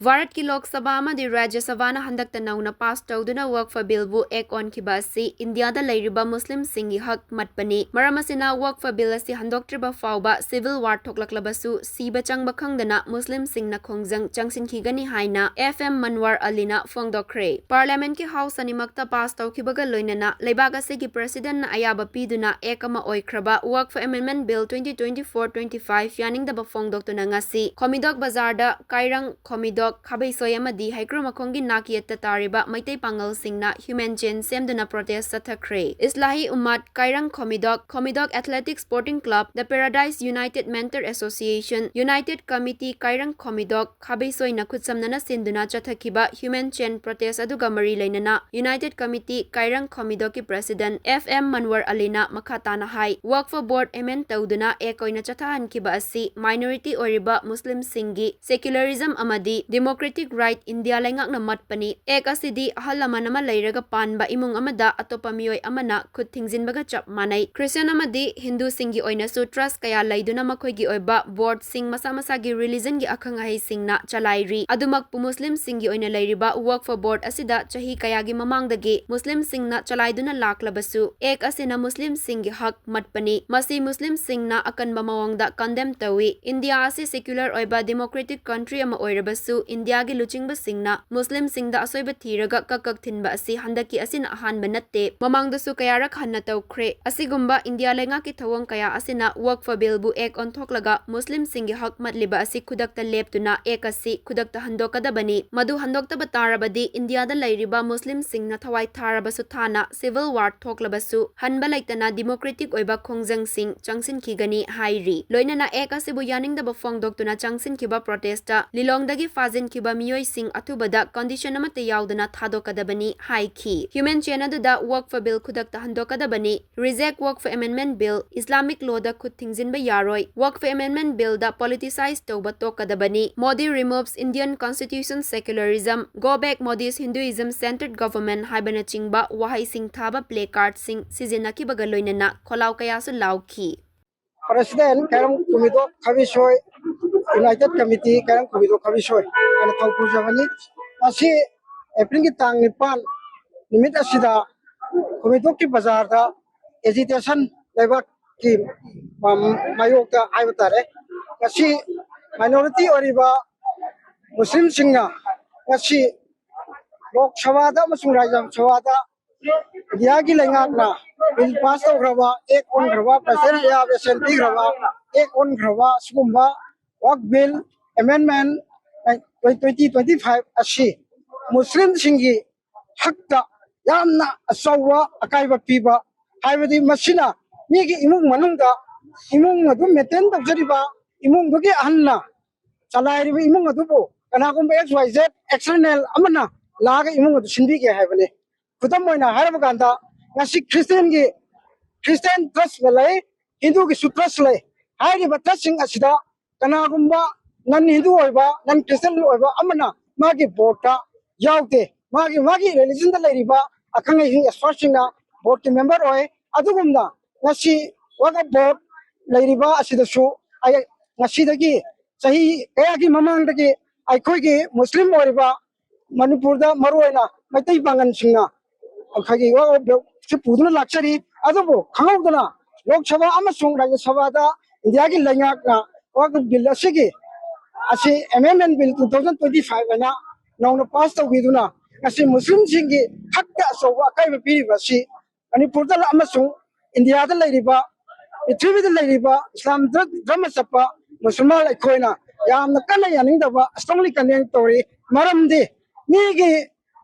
भारत की लोक सभा अमदी राज्य सभाना हंदकता नौना पास तौदुना वक्फ बिलबु एक ऑनखिबा असि इंडियादा लैरिबा मुस्लिम सिंगी हक मतपनी मरम असिना वक्फ बिल असि हंदोक्ट्रिबा फाउबा सिविल वार थोक्लक्लबसु सीबा चंगबा खंगदना मुस्लिम सिंगना खोंगजंग चंगसिनखिगनी हाइना एफएम मनवार अलीना फोंगदोक्रे पार्लियामेंट की हाउस अनिमक्ता पास तौखिबगा लोइनना लेबाग असिगी प्रेसिडेंट ना अयाबा पीदुना एकमा ओइख्रबा वक्फ अमेंडमेंट बिल 2024-25 यानिंगदबा फोंगदोक्तुना ngasi Khomidok Bazar da Kairang Khomidok Khabai Soyamadi Haikromakongi Nakiyata Tariba Maitai Pangal Singna Human Chain Semduna Protest Sathakre Islahi Umat Kairang Khomidok Athletic Sporting Club The Paradise United Mentor Association United Committee Kairang Khomidok Khabai Soy Nakutsamnana Sinduna Chathakiba Human Chain Protest Aduga Mari Lainana United Committee Kairang Khomidok ki President FM Manwar Alina Makhatana Hai Waqf Board Emen Tauduna Ekoina Chathahan Kiba Asi Minority Oriba Muslim Singi Secularism Amadi Democratic Right India Lengakna Matpani Ek Asidi Halamanama Lairaga Panba Imung Amada Atopa Mioi Amana Khut Thingzinbaga Chap Manai Christian Amadi Hindu Singi Oina Sutras Kaya Laiduna Makoigi Oiba Board Sing Masamasagi Religion Gi Akhangahai Singna Chalairi Adumak Pu Muslim Singi Oina Lairiba Waqf Board Asida Chahi Kayagi Mamangdagi Muslim Singna Chalaiduna Laklabasu Ek Asina Muslim Singi Hak Matpani Masi Muslim Singna Akanba Mawangda Condemn Tawi India Asi secular oiba democratic country ama oirabasu India gi luchingba singna Muslim singda asoiba thiraga kakak thinba asi handaki asina ahanba natte mamangda su kayarak hanna tawkhre asigumba India lenga ki thawang kaya asina waqf bill bu ek onthoklaga Muslim singi hak matliba asi khudakta leptuna ek asi khudakta handokadabani madu handokta batarabadi India da lairiba Muslim singna thawai tharabasu thana civil war thoklabasu hanba laitana democratic oiba khongjang sing changsin khigani hairi loinana ek asibu yaning da bafong doktuna changsin kiba protesta lilongdagi fazin kiba miyoi sing atubada condition amate yaudana thadokadabani haiki human chain aduda waqf bill khudakta handokadabani reject waqf amendment bill Islamic law da khud thingzinba yaroi waqf amendment bill da politicize tawba tokadabani Modi removes Indian constitution secularism go back Modi's Hinduism centered government haibana chingba wahai sing thaba play card sing sizina kibaga loinana kholaw kayasu lauki President Karam Khomidok Khabisoy United Committee Karam Khomidok Khabisoy and Thangpur Jamani Asi April ki tang nipan nimit asida Khomidok ki Bazar da agitation lebak ki mayok da aibatare Asi minority oriba Muslim singna Asi Lok Sabha da amasung Rajya Sabha da Diagi lengakna bill pass grava ek on grava president ya assembly grava ek on grava sumba work bill amendment 2025 ashi Muslim singi hakta yamna asawa akaiba piba haibadi masina migi imung manungda imung adu meten tawjariba imung dugi anna chalairiba imung adubo kanagum xyz external amana laga imung adu sindi ge haibane Kudam moina harap ganda ngasi Christian trust malai Hindu ki trust lai hari batas sing asida kana gumba nan Hindu oiba nan Christian oiba amana magi bota yaute magi religion da lai riba akang hi association na board ki member oi adugumda ngasi waga board lai riba asida su ay ngasi dagi sahi kaya ki mamang dagi ay koi ki Muslim oiba Manipur da maruina maitai bangan singna khagi wa se puduna lakchari adobo khangawdana lok sabha amasung rajya sabha da India gi lengak na wa bill asigi asi amendment bill 2025 na nong pass to widuna asi muslim singi hakta so wa kai bi basi ani purdal amasung India da lairiba pithwi da lairiba Islam dhamma sapa musulman koina yamna kana yaning da ba strongly condemn tori maramdi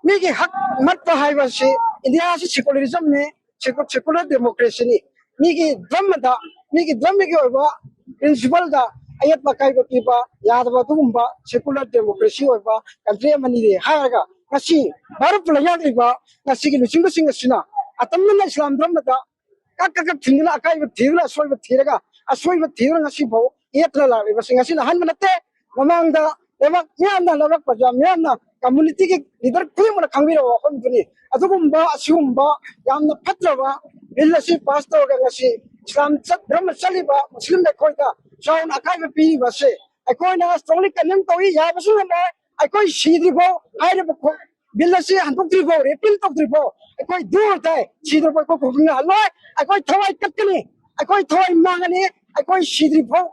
migi hak matpa haibasi India is secularism ne secular democracy ni migi dhamma gi oiba principle da ayat bakai ba piba yadba tugumba secular democracy oiba country amani de haraga ngasi bharat pulaya riba ngasi gi luching sing asina atamna Islam dhamma da kak thingla akai ba thigla soi ba thiraga asoi ba thira ngasi bo yetla la riba sing asina han manate mamang da lebak myamna lebak paja myamna community ki leader kuyamna khangbira wa kon duni adugumba asumba yamna patraba billasi pasto ga ngasi Islam dhamma chaliba muslim de koida shaun akai be pi base akoina strongly condemn toyi ya basu na ꯑꯩꯈꯣꯏ ꯁꯤꯗ꯭ꯔꯤꯐꯥꯎ ꯍꯥꯏꯔꯤꯕ bill ꯑꯁꯤ ꯍꯟꯗꯣꯛꯇ꯭ꯔꯤꯐꯥꯎ ꯔꯤꯄꯤꯜ ꯇꯧꯗ꯭ꯔꯤꯐꯥꯎ ꯑꯩꯈꯣꯏ ꯗꯨꯔ ꯇꯥꯏ ꯁꯤꯗ꯭ꯔꯤꯐꯥꯎ ꯑꯩꯈꯣꯏ ꯈꯨꯟꯒꯍꯜꯂꯣꯏ ꯑꯩꯈꯣꯏ ꯊꯋꯥꯏ ꯀꯠꯀꯅꯤ ꯑꯩꯈꯣꯏ ꯊꯋꯥꯏ ꯃꯥꯡꯒꯅꯤ ꯑꯩꯈꯣꯏ ꯁꯤꯗ꯭ꯔꯤꯐꯥꯎ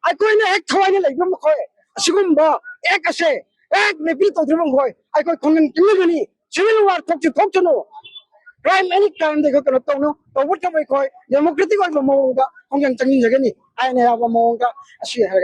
ꯑꯩꯈꯣꯏꯅ ꯍꯦꯛ ꯊꯋꯥꯏꯅ ꯂꯩꯕ ꯃꯈꯣꯏ ꯑꯁꯤꯒꯨꯝꯕ ꯑꯦꯛ ꯑꯁꯦ ꯍꯦꯛ ꯔꯤꯄꯤꯜ ꯇꯧꯗ꯭ꯔꯤꯕ ꯃꯈꯣꯏ ꯑꯩꯈꯣꯏ ꯈꯨꯡꯒꯪ ꯇꯤꯡꯒꯅꯤ ꯁꯤꯚꯤꯜ ꯋꯥꯔ ꯊꯣꯛꯁꯅꯨ crime any crime they go to what can we call democratic or the monga, Hong Kong, I never monga, she had